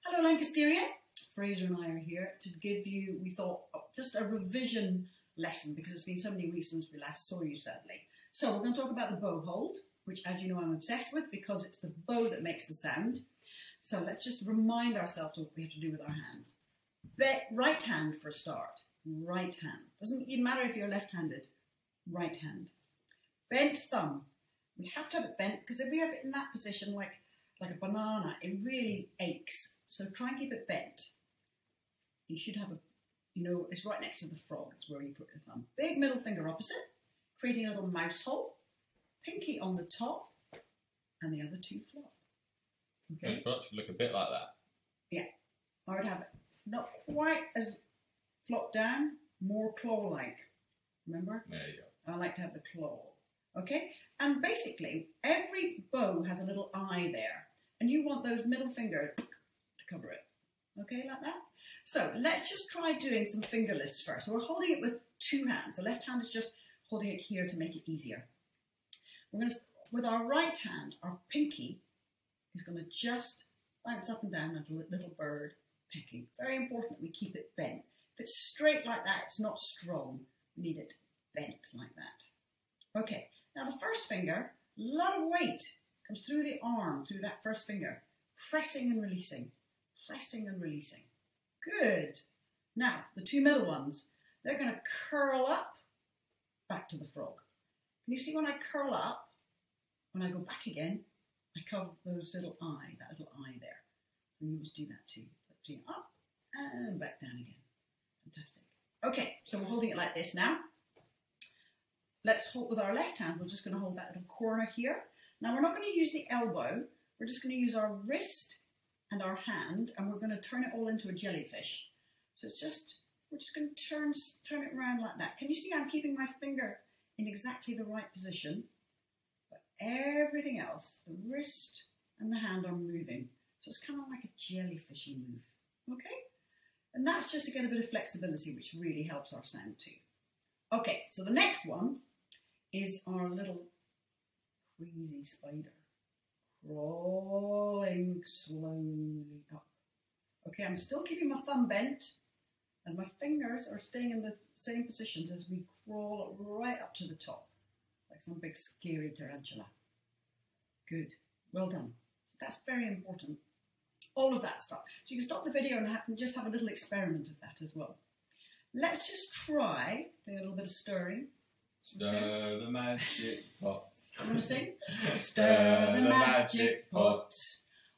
Hello Lancasteria, Fraser and I are here to give you, we thought, just a revision lesson because it's been so many weeks since we last saw you sadly. So we're going to talk about the bow hold, which as you know I'm obsessed with because it's the bow that makes the sound. So let's just remind ourselves what we have to do with our hands. Right hand for a start, right hand. Doesn't even matter if you're left-handed, right hand. Bent thumb, we have to have it bent because if we have it in that position like a banana, it really aches. So try and keep it bent. You should have it's right next to the frog. It's where you put your thumb. Big middle finger opposite, creating a little mouse hole. Pinky on the top, and the other two flop. Okay. It should look a bit like that. Yeah. I would have it not quite as flop down, more claw-like. Remember? There you go. I like to have the claw. Okay? And basically, every bow has a little eye there. And you want those middle fingers to cover it. Okay, like that? So let's just try doing some finger lifts first. So we're holding it with two hands. The left hand is just holding it here to make it easier. We're going to, with our right hand, our pinky is going to just bounce up and down like a little bird pecking. Very important that we keep it bent. If it's straight like that, it's not strong. We need it bent like that. Okay, now the first finger, a lot of weight comes through the arm, through that first finger, pressing and releasing, pressing and releasing. Good. Now, the two middle ones, they're going to curl up back to the frog. Can you see when I curl up, when I go back again, I cover those little eye, that little eye there. So you must do that too. Lifting up and back down again. Fantastic. Okay, so we're holding it like this now. Let's hold with our left hand, we're just going to hold that little corner here. Now we're not going to use the elbow, we're just going to use our wrist and our hand, and we're going to turn it all into a jellyfish. So it's just, we're just going to turn it around like that. Can you see I'm keeping my finger in exactly the right position? But everything else, the wrist and the hand are moving. So it's kind of like a jellyfishy move, okay? And that's just to get a bit of flexibility, which really helps our sound too. Okay, so the next one is our little crazy spider, crawling slowly up. Okay, I'm still keeping my thumb bent, and my fingers are staying in the same positions as we crawl right up to the top, like some big scary tarantula. Good, well done. So that's very important. All of that stuff. So you can stop the video and just have a little experiment of that as well. Let's just try doing a little bit of stirring. Stir the magic pot. I'm going to sing. Stir the magic pot.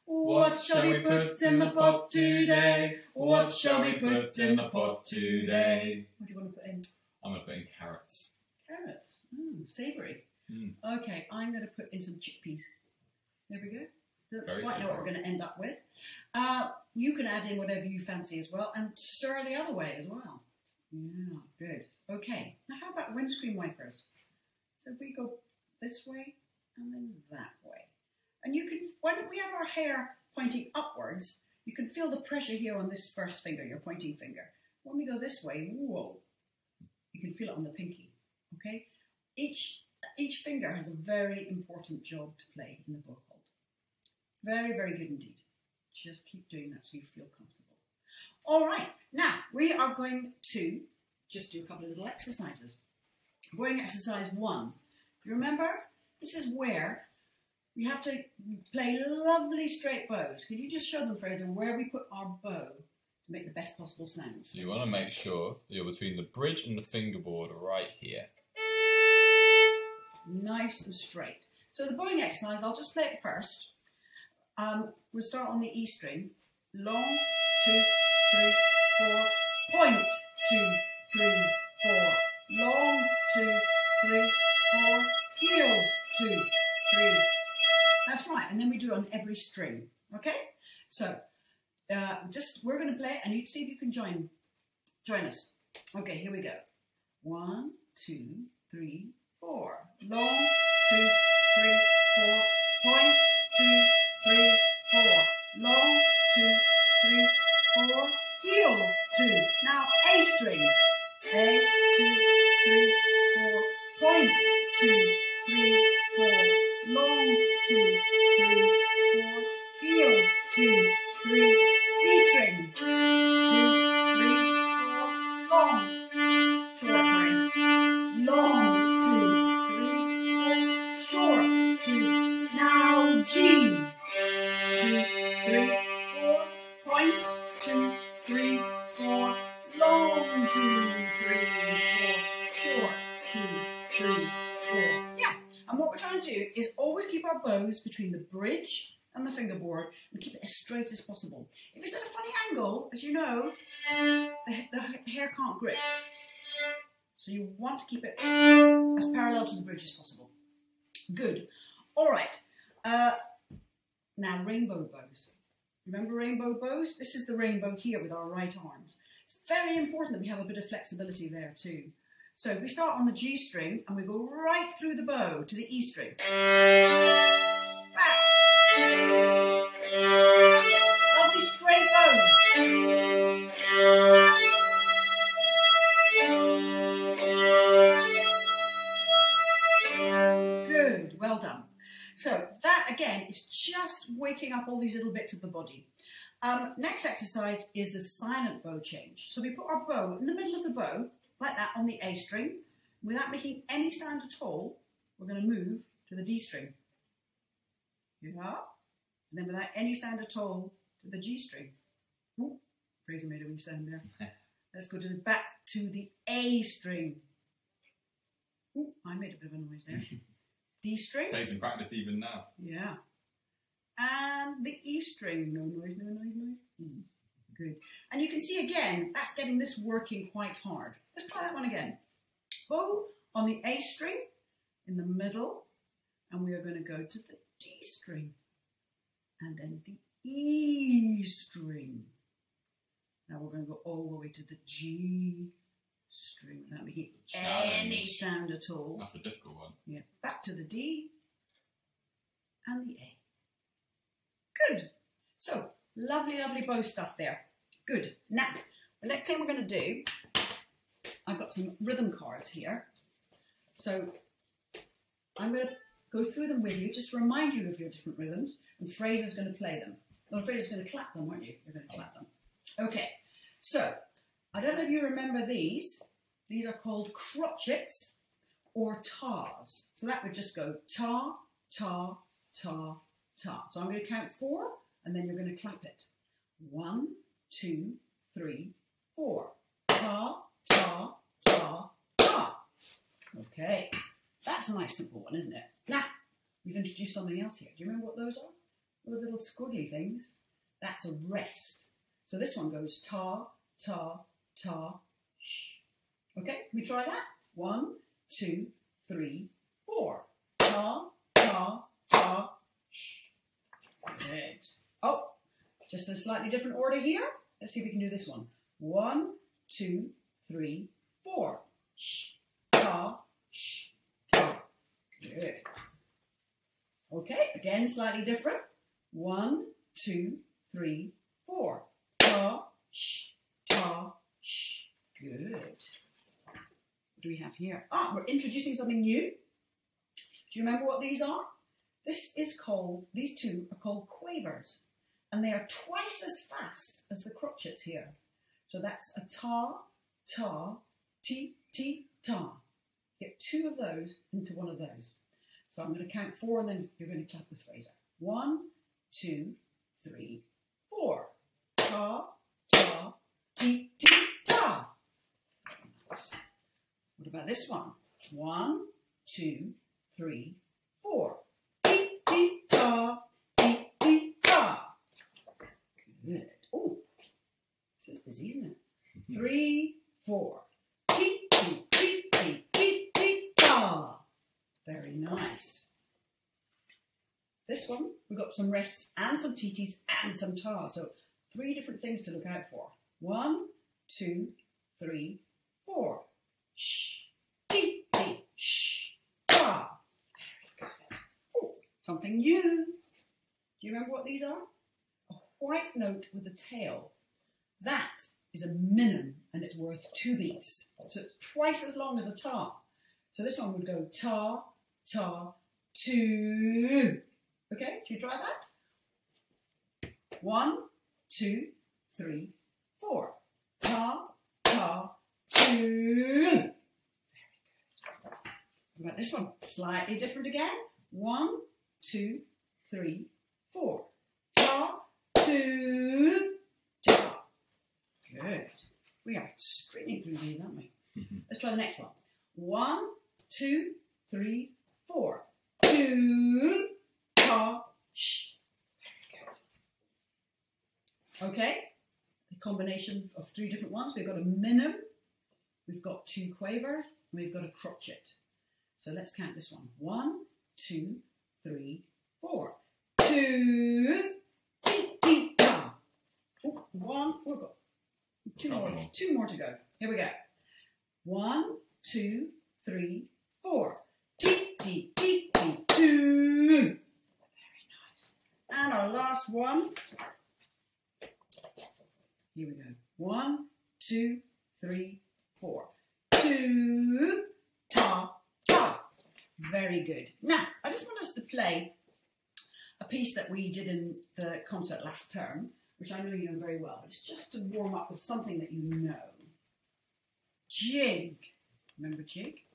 What shall we put in the pot today? What shall we put in the pot today? What do you want to put in? I'm going to put in carrots. Carrots. Savoury. Okay, I'm going to put in some chickpeas. There we go. Don't quite know what we're going to end up with. You can add in whatever you fancy as well and stir the other way as well. Yeah, good. Okay, now how about windscreen wipers? So if we go this way and then that way. And you can, when we have our hair pointing upwards, you can feel the pressure here on this first finger, your pointing finger. When we go this way, whoa, you can feel it on the pinky, okay? Each finger has a very important job to play in the bow hold. Very, very good indeed. Just keep doing that so you feel comfortable. All right, now we are going to just do a couple of little exercises. Bowing exercise 1. You remember? This is where we have to play lovely straight bows. Can you just show them, Fraser, where we put our bow to make the best possible sounds? So you want to make sure you're between the bridge and the fingerboard right here. Nice and straight. So the bowing exercise, I'll just play it first. We'll start on the E string. Long, 2, 3, 4. Point, 2, 3, 4. Long, 2, 3, 4. Heel, 2, 3. That's right. And then we do it on every string. Okay? So we're going to play it, and you see if you can join us. Okay, here we go. 1, 2, 3, 4. Long, 2, 3, 4. Point, 2, 3, 4. Long, 2, 3, 4. Heel, 2. Now A string. A, 2, 3, 4. Point, 2, 3, 4. Long, 2, 3, 4. Heel, 2, 3. 2, 3, 4. Point, 2, 3, 4. Long, 2, 3, 4. Short, 2, 3, 4. Yeah. And what we're trying to do is always keep our bows between the bridge and the fingerboard and keep it as straight as possible. If it's at a funny angle, as you know, the hair can't grip. So you want to keep it as parallel to the bridge as possible. Good. All right. Now rainbow bows. Remember rainbow bows? This is the rainbow here with our right arms. It's very important that we have a bit of flexibility there too. So if we start on the G string and we go right through the bow to the E string. Back. Lovely straight bows. Good, well done. So that again is just waking up all these little bits of the body. Next exercise is the silent bow change. So we put our bow in the middle of the bow, like that on the A string. Without making any sound at all, we're going to move to the D string. Yeah. And then without any sound at all, to the G string. Ooh, Fraser made a wee sound there. Let's go back to the A string. Ooh, I made a bit of a noise there. D string. Takes some practice even now. Yeah. And the E string. No noise, no noise, noise. E. Good. And you can see again, that's getting this working quite hard. Let's try that one again. Bow on the A string in the middle, and we are going to go to the D string, and then the E string. Now we're going to go all the way to the G string without making any sound at all. That's a difficult one. Yeah. Back to the D and the A. Good. So, lovely, lovely bow stuff there. Good. Now, the next thing we're going to do, I've got some rhythm cards here. So, I'm going to go through them with you, just to remind you of your different rhythms, and Fraser's going to play them. Well, Fraser's going to clap them, aren't you? You're going to clap them. Okay. So, I don't know if you remember these. These are called crotchets or tas. So that would just go ta, ta, ta, ta. So I'm going to count 4, and then you're going to clap it. 1, 2, 3, 4. Ta, ta, ta, ta. Okay. That's a nice simple one, isn't it? Now, we've introduced something else here. Do you remember what those are? Those little squiggly things. That's a rest. So this one goes ta, ta, ta, sh. Okay, can we try that? 1, 2, 3, 4. Ta, ta, ta, sh. Good. Oh, just a slightly different order here. Let's see if we can do this one. 1, 2, 3, 4. Sh, ta, sh, ta. Good. Okay, again, slightly different. 1, 2, 3, 4. Ta, sh, ta, sh. Good. What do we have here? Ah, we're introducing something new. Do you remember what these are? These two are called quavers, and they are twice as fast as the crotchets here. So that's a ta, ta, ti, ti, ta. Get 2 of those into one of those. So I'm going to count 4, and then you're going to clap with Fraser. 1, 2, 3, 4. Ta, ta, ti, ti, ta. Nice. What about this one? 1, 2, 3, 4. Ti, ti, ta, ti, ti, ta. Good. Oh, this is busy, isn't it? 3, 4. Ti, ti, ti, ti, ti, ti, ta. Very nice. This one, we've got some rests and some titis and some tas. So 3 different things to look out for. 1, 2, 3, 4. Shh, ti, ti, shh, ta. Very good. Oh, something new. Do you remember what these are? A white note with a tail. That is a minim, and it's worth 2 beats. So it's twice as long as a ta. So this one would go ta, ta, 2. Okay, should you try that? 1, 2, 3, 4. Ta, ta, 2. Very good. What about this one? Slightly different again. 1, 2, 3, 4. Ta, We are streaming through these, aren't we? Let's try the next one. 1, 2, 3, 4. 2, ta, sh. Okay, a combination of 3 different ones. We've got a minim, we've got 2 quavers, and we've got a crotchet. So let's count this one. 1, 2, 3, 4. 2, ti, ti, ta. Oh, 1, we've got 2 more to go. Here we go. 1, 2, 3, 4. Ti, ti, ti, ti, 2. Very nice. And our last one. Here we go. 1, 2, 3, 4. 2, ta, ta. Very good. Now, I just want us to play a piece that we did in the concert last term, which I know you know very well. It's just to warm up with something that you know. Jig. Remember jig?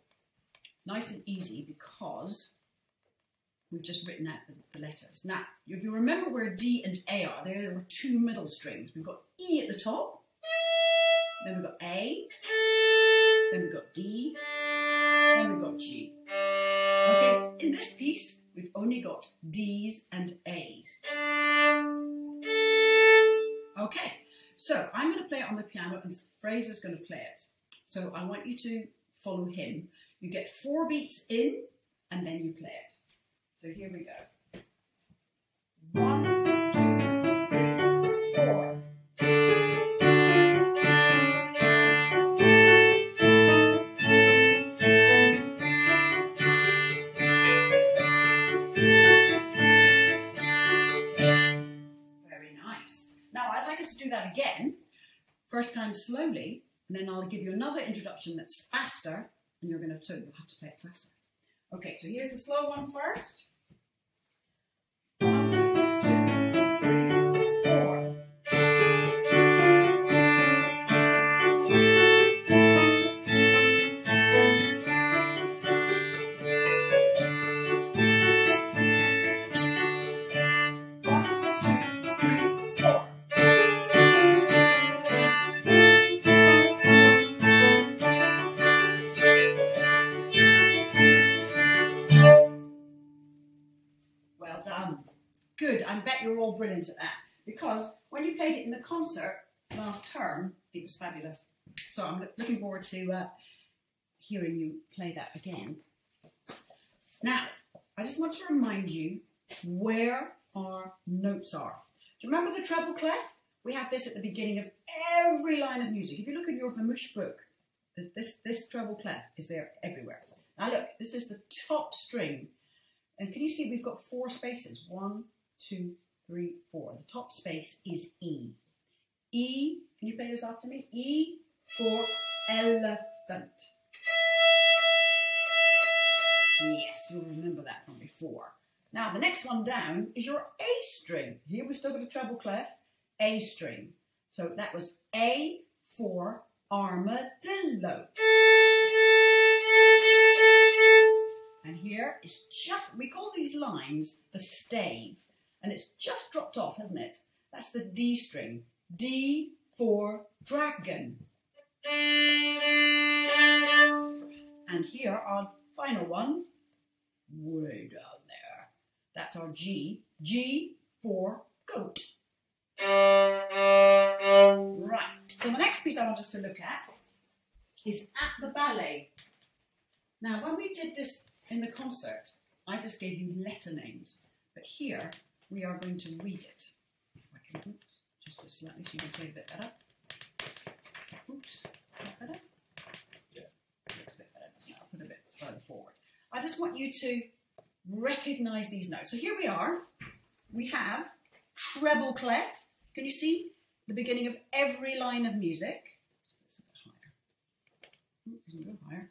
Nice and easy because we've just written out the letters. Now, if you remember where D and A are, there are 2 middle strings. We've got E at the top, then we've got A, then we've got D, then we've got G. Okay, in this piece, we've only got D's and A's. Okay, so I'm going to play it on the piano and Fraser's going to play it. So I want you to follow him. You get 4 beats in and then you play it. So here we go. 1, 2, 3, 4. Very nice. Now I'd like us to do that again. First time slowly, and then I'll give you another introduction that's faster, and you're going to have to play it faster. Okay, so here's the slow one first. 1, 2, 3, 4. Good, I bet you're all brilliant at that, because when you played it in the concert last term, it was fabulous. So I'm looking forward to hearing you play that again. Now, I just want to remind you where our notes are. Do you remember the treble clef? We have this at the beginning of every line of music. If you look in your Vermouche book, this treble clef is there everywhere. Now look, this is the top string. And can you see we've got 4 spaces? 1, 2, 3, 4. The top space is E. E, can you play this after me? E for elephant. Yes, you'll remember that from before. Now the next one down is your A string. Here we've still got a treble clef, A string. So that was A for armadillo. And here is just, we call these lines the stave, and it's just dropped off, hasn't it? That's the D string. D for dragon. And here, our final one, way down there. That's our G. G for goat. Right, so the next piece I want us to look at is at the ballet. Now, when we did this in the concert, I just gave you letter names, but here we are going to read it. If I can, oops, just slightly so you can see it a bit better. Oops, is that better? Yeah. Looks a bit better, doesn't it? I'll put a bit further forward. I just want you to recognise these notes. So here we are. We have treble clef. Can you see the beginning of every line of music? It's a bit higher. Doesn't go higher.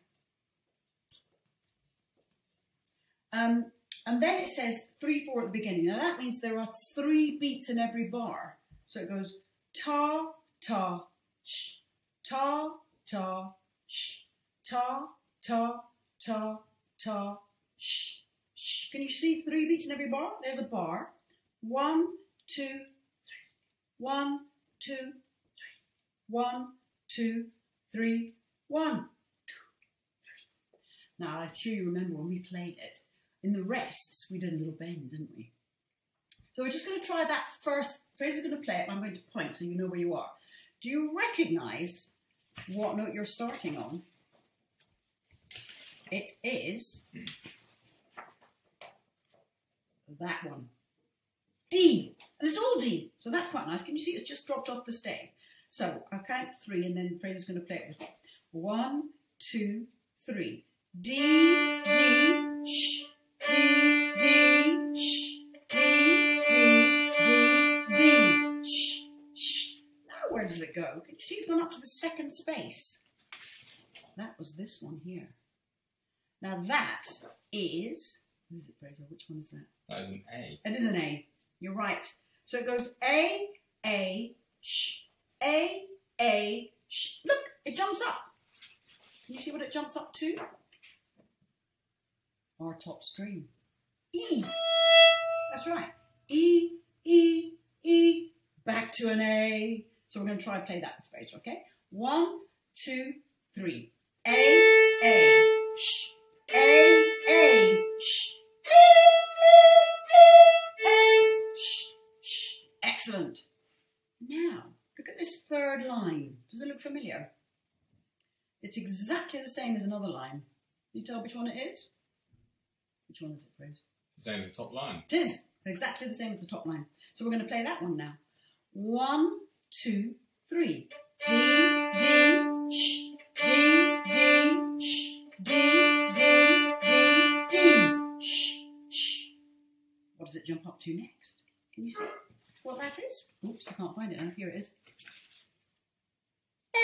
And then it says 3, 4 at the beginning. Now that means there are 3 beats in every bar. So it goes ta, ta, sh, ta, ta, sh, ta, ta, ta, ta, sh, sh. Can you see 3 beats in every bar? There's a bar. 1, 2, 3. 1, 2, 3. 1, 2, 3, 1, 2, 3. Now, I'm sure you remember when we played it, in the rests, we did a little bend, didn't we? So we're just going to try that first. Fraser's going to play it, and I'm going to point so you know where you are. Do you recognise what note you're starting on? It is that one. D. And it's all D. So that's quite nice. Can you see it's just dropped off the stave? So I'll count 3 and then Fraser's going to play it with me. 1, 2, 3. D, D, sh, D, D, sh, D, D, D, D, sh, sh. Now where does it go? Can you see it's gone up to the second space? That was this one here. Now that is, what is it, Fraser? Which one is that? That is an A. It is an A. You're right. So it goes A, sh, sh. Look, it jumps up. Can you see what it jumps up to? Our top string. E. That's right. E, E, E. Back to an A. So we're going to try and play that with Fraser, okay? 1, 2, 3. A, sh. A, sh. Excellent. Now, look at this third line. Does it look familiar? It's exactly the same as another line. Can you tell which one it is? Which one is it, Fraser? It's the same as the top line. It is. Exactly the same as the top line. So we're going to play that one now. 1, 2, 3. D, D, sh. D, D, sh. D, D, D, D, sh, sh. What does it jump up to next? Can you see what that is? Oops, I can't find it now. Here it is. A.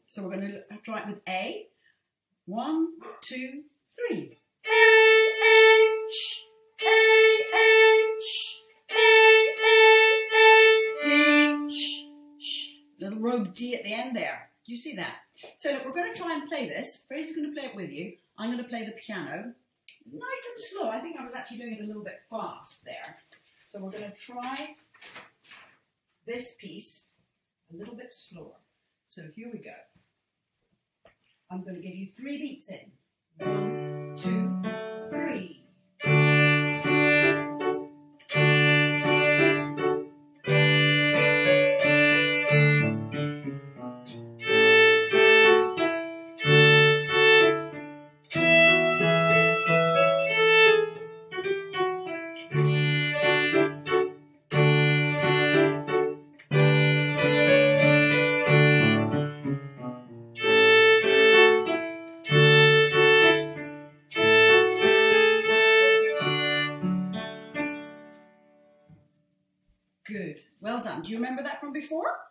So we're going to try it with A. 1, 2, 3. A, sh. A, sh. A, D, sh, sh. Little rogue D at the end there. Do you see that? So look, we're going to try and play this. Fraser's going to play it with you. I'm going to play the piano. Nice and slow. I think I was actually doing it a little bit fast there. So we're going to try this piece a little bit slower. So here we go. I'm going to give you 3 beats in. 1, 2, 3. Good. Well done. Do you remember that from before?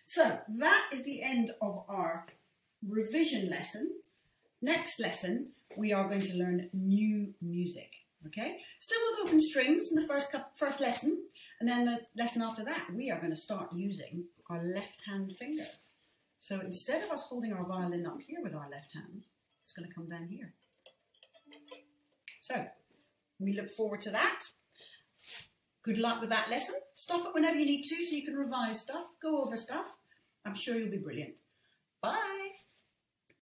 So that is the end of our revision lesson. Next lesson, we are going to learn new music. Okay? Still with open strings in the first lesson. And then the lesson after that, we are going to start using our left hand fingers. So instead of us holding our violin up here with our left hand, it's going to come down here. So we look forward to that. Good luck with that lesson. Stop it whenever you need to so you can revise stuff, go over stuff. I'm sure you'll be brilliant.